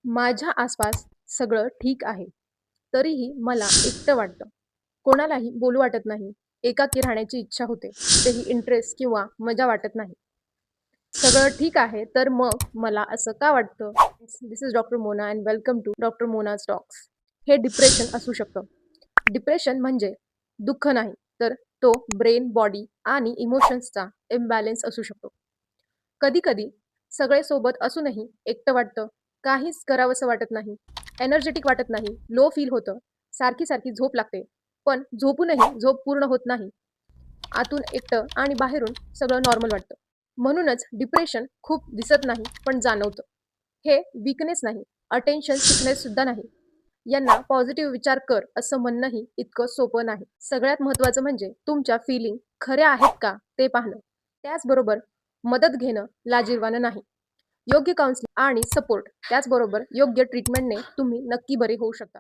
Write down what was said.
माझ्या आसपास सगळं ठीक आहे. तरीही मला एकटं वाटतं. कोणालाही बोलू वाटत नाही. एकाकी राहण्याची इच्छा होते. तेही इंटरेस्ट किंवा मजा वाटत नाही. सगळं ठीक आहे, तर मग मला असं का वाटतं? This is doctor Mona and welcome to doctor Mona's talks. हे डिप्रेशन असू शकतं. डिप्रेशन म्हणजे दुःख नाही, तर तो ब्रेन, बॉडी आणि इमोशन्सचा इम्बॅलन्स असू शकतो. कधी-कधी सगळे सोबत असूनही एकटं वाटतं, काहीच करावसं वाटत नाही, एनर्जेटिक वाटत नाही, लो फील होतं, सारखी-सारखी झोप लागते. पण झोपूनही झोप पूर्ण होत नाही. आतून एकटं आणि बाहेरून सगळं नॉर्मल वाटतं. म्हणूनच डिप्रेशन खूप दिसत नाही, पण जाणवतं. हे वीकनेस नाही, अटेन्शन सिकनेस सुद्धा नाही. यांना पॉझिटिव्ह विचार कर असं म्हणणंही इतकं सोपं नाही. सगळ्यात महत्त्वाचं म्हणजे तुमच्या फीलिंग खऱ्या आहेत का ते पाहणं. त्याचबरोबर मदत घेणं लाजिरवाणं नाही. योग्य काउन्सिलिंग आणि सपोर्ट त्याचबरोबर योग्य ट्रीटमेंटने तुम्ही नक्की बरे होऊ शकता.